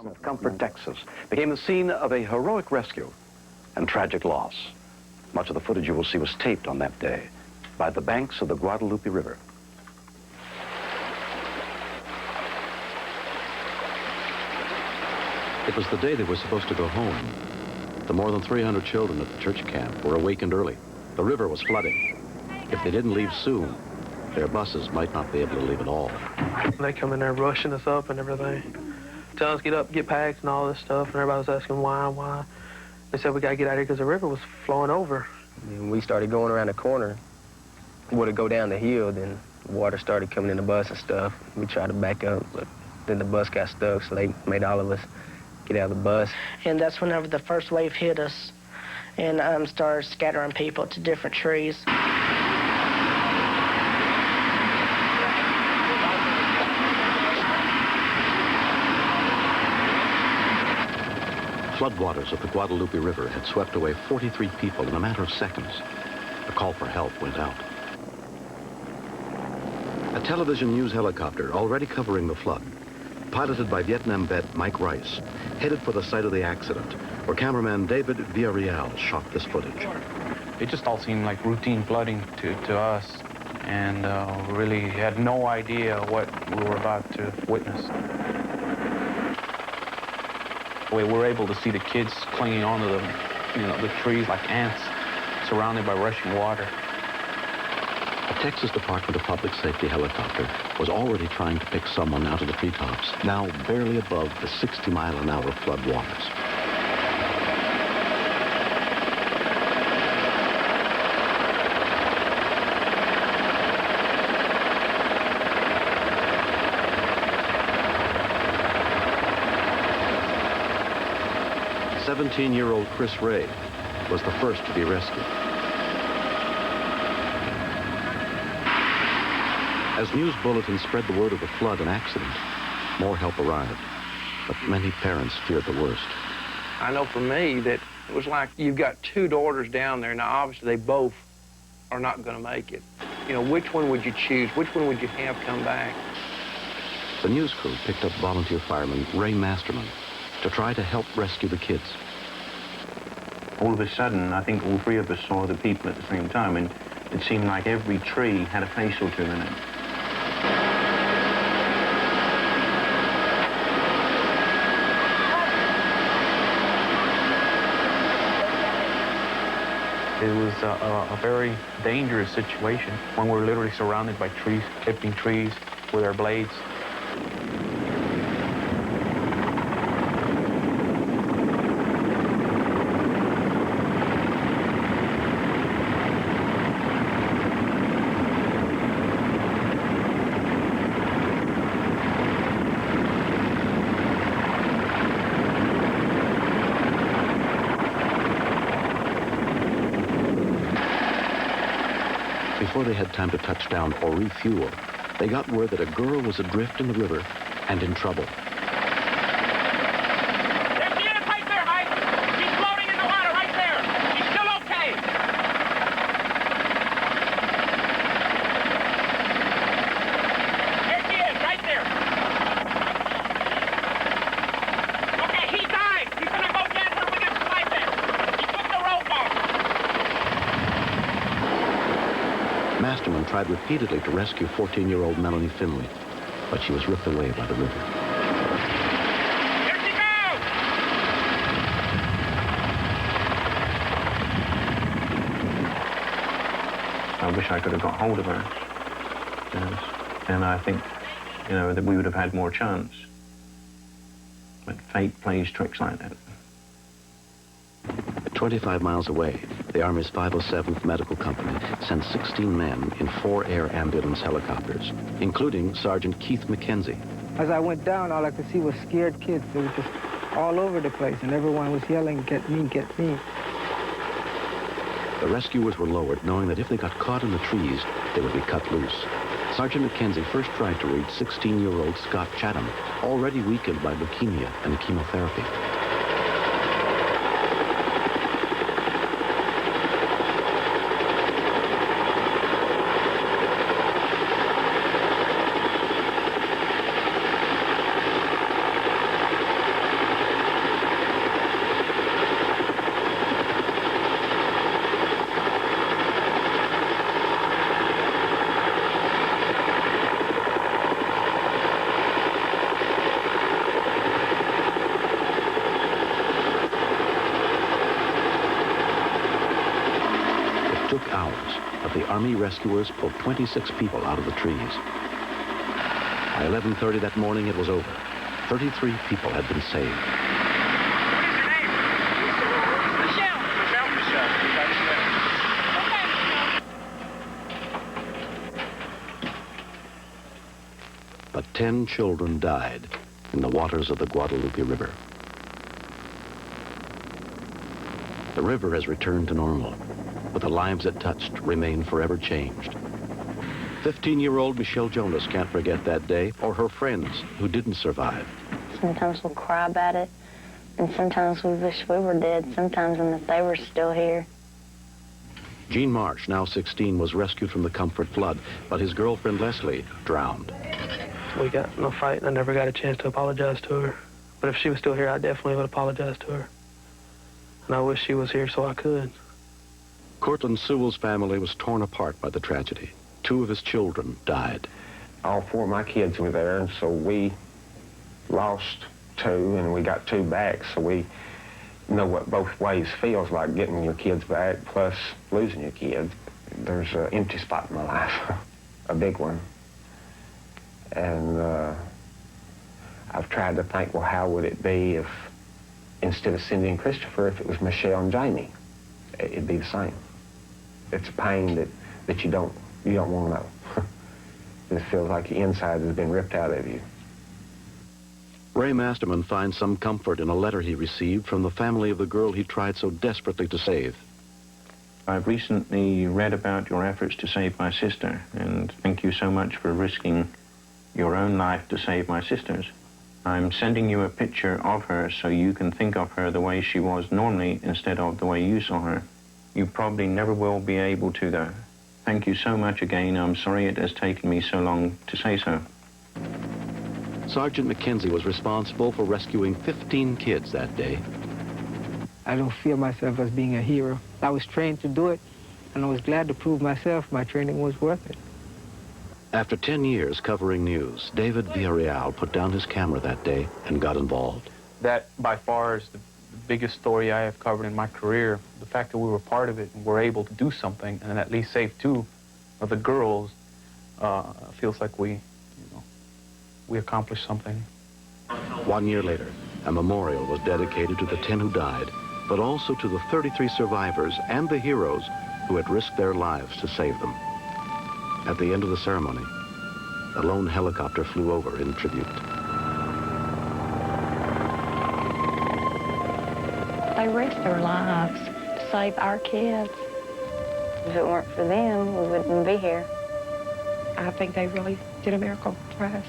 Of Comfort, Texas, became the scene of a heroic rescue and tragic loss. Much of the footage you will see was taped on that day by the banks of the Guadalupe River. It was the day they were supposed to go home. The more than 300 children at the church camp were awakened early. The river was flooding. If they didn't leave soon, their buses might not be able to leave at all. They come in there rushing us up and everything. Telling us get up, get packs and all this stuff, and everybody was asking why. They said we got to get out of here because the river was flowing over. And we started going around the corner. Where to go down the hill, then water started coming in the bus and stuff. We tried to back up, but then the bus got stuck, so they made all of us get out of the bus. And that's whenever the first wave hit us and started scattering people to different trees. Floodwaters of the Guadalupe River had swept away 43 people in a matter of seconds. A call for help went out. A television news helicopter, already covering the flood, piloted by Vietnam vet Mike Rice, headed for the site of the accident, where cameraman David Villarreal shot this footage. It just all seemed like routine flooding to us, and really had no idea what we were about to witness. We were able to see the kids clinging onto the trees like ants, surrounded by rushing water. A Texas Department of Public Safety helicopter was already trying to pick someone out of the treetops, now barely above the 60-mile-an-hour flood waters. "17-year-old Chris Ray was the first to be rescued. As news bulletins spread the word of the flood and accident, more help arrived, but many parents feared the worst. I know for me that it was like you've got two daughters down there. Now, obviously, they both are not going to make it. You know, which one would you choose? Which one would you have come back? The news crew picked up volunteer fireman Ray Masterman to try to help rescue the kids. All of a sudden, I think all three of us saw the people at the same time, and it seemed like every tree had a face or two in it. It was a very dangerous situation when we're literally surrounded by trees, clipping trees with our blades. Before they had time to touch down or refuel, they got word that a girl was adrift in the river and in trouble. There she is right there, Mike. She's floating in the water right there. She's still okay. There she is right there. Okay, he died. He's gonna go down where we can slide there. He took the rope off. Masterman tried repeatedly to rescue 14-year-old Melanie Finley, but she was ripped away by the river. Here she goes! I wish I could have got hold of her. And I think, that we would have had more chance. But fate plays tricks like that. At 25 miles away, the Army's 507th Medical Company sent 16 men in 4 air ambulance helicopters, including Sergeant Keith McKenzie. As I went down, all I could see was scared kids. They were just all over the place, and everyone was yelling, "Get me, get me." The rescuers were lowered, knowing that if they got caught in the trees, they would be cut loose. Sergeant McKenzie first tried to reach 16-year-old Scott Chatham, already weakened by leukemia and chemotherapy. Army rescuers pulled 26 people out of the trees. By 11:30 that morning, it was over. 33 people had been saved. But 10 children died in the waters of the Guadalupe River. The river has returned to normal, but the lives it touched remain forever changed. 15-year-old Michelle Jonas can't forget that day or her friends who didn't survive. Sometimes we'll cry about it, and sometimes we wish we were dead, sometimes and that they were still here. Gene Marsh, now 16, was rescued from the Comfort Flood, but his girlfriend Leslie drowned. We got in a fight, and I never got a chance to apologize to her. But if she was still here, I definitely would apologize to her. And I wish she was here so I could. Cortland Sewell's family was torn apart by the tragedy. 2 of his children died. All 4 of my kids were there, and so we lost 2, and we got 2 back, so we know what both ways feels like, getting your kids back plus losing your kids. There's an empty spot in my life, a big one. And I've tried to think, well, how would it be if, instead of Cindy and Christopher, if it was Michelle and Jamie? It'd be the same. It's a pain that you don't want to know. It feels like your inside has been ripped out of you. Ray Masterman finds some comfort in a letter he received from the family of the girl he tried so desperately to save. I've recently read about your efforts to save my sister, and thank you so much for risking your own life to save my sister's. I'm sending you a picture of her so you can think of her the way she was normally instead of the way you saw her. You probably never will be able to, though. Thank you so much again. I'm sorry it has taken me so long to say so. Sergeant McKenzie was responsible for rescuing 15 kids that day. I don't feel myself as being a hero. I was trained to do it, and I was glad to prove myself my training was worth it. After 10 years covering news, David Villarreal put down his camera that day and got involved. That, by far, is the biggest story I have covered in my career. The fact that we were part of it and were able to do something and at least save 2 of the girls feels like we accomplished something. 1 year later, a memorial was dedicated to the 10 who died, but also to the 33 survivors and the heroes who had risked their lives to save them. At the end of the ceremony, a lone helicopter flew over in tribute. They risked their lives to save our kids. If it weren't for them, we wouldn't be here. I think they really did a miracle for us.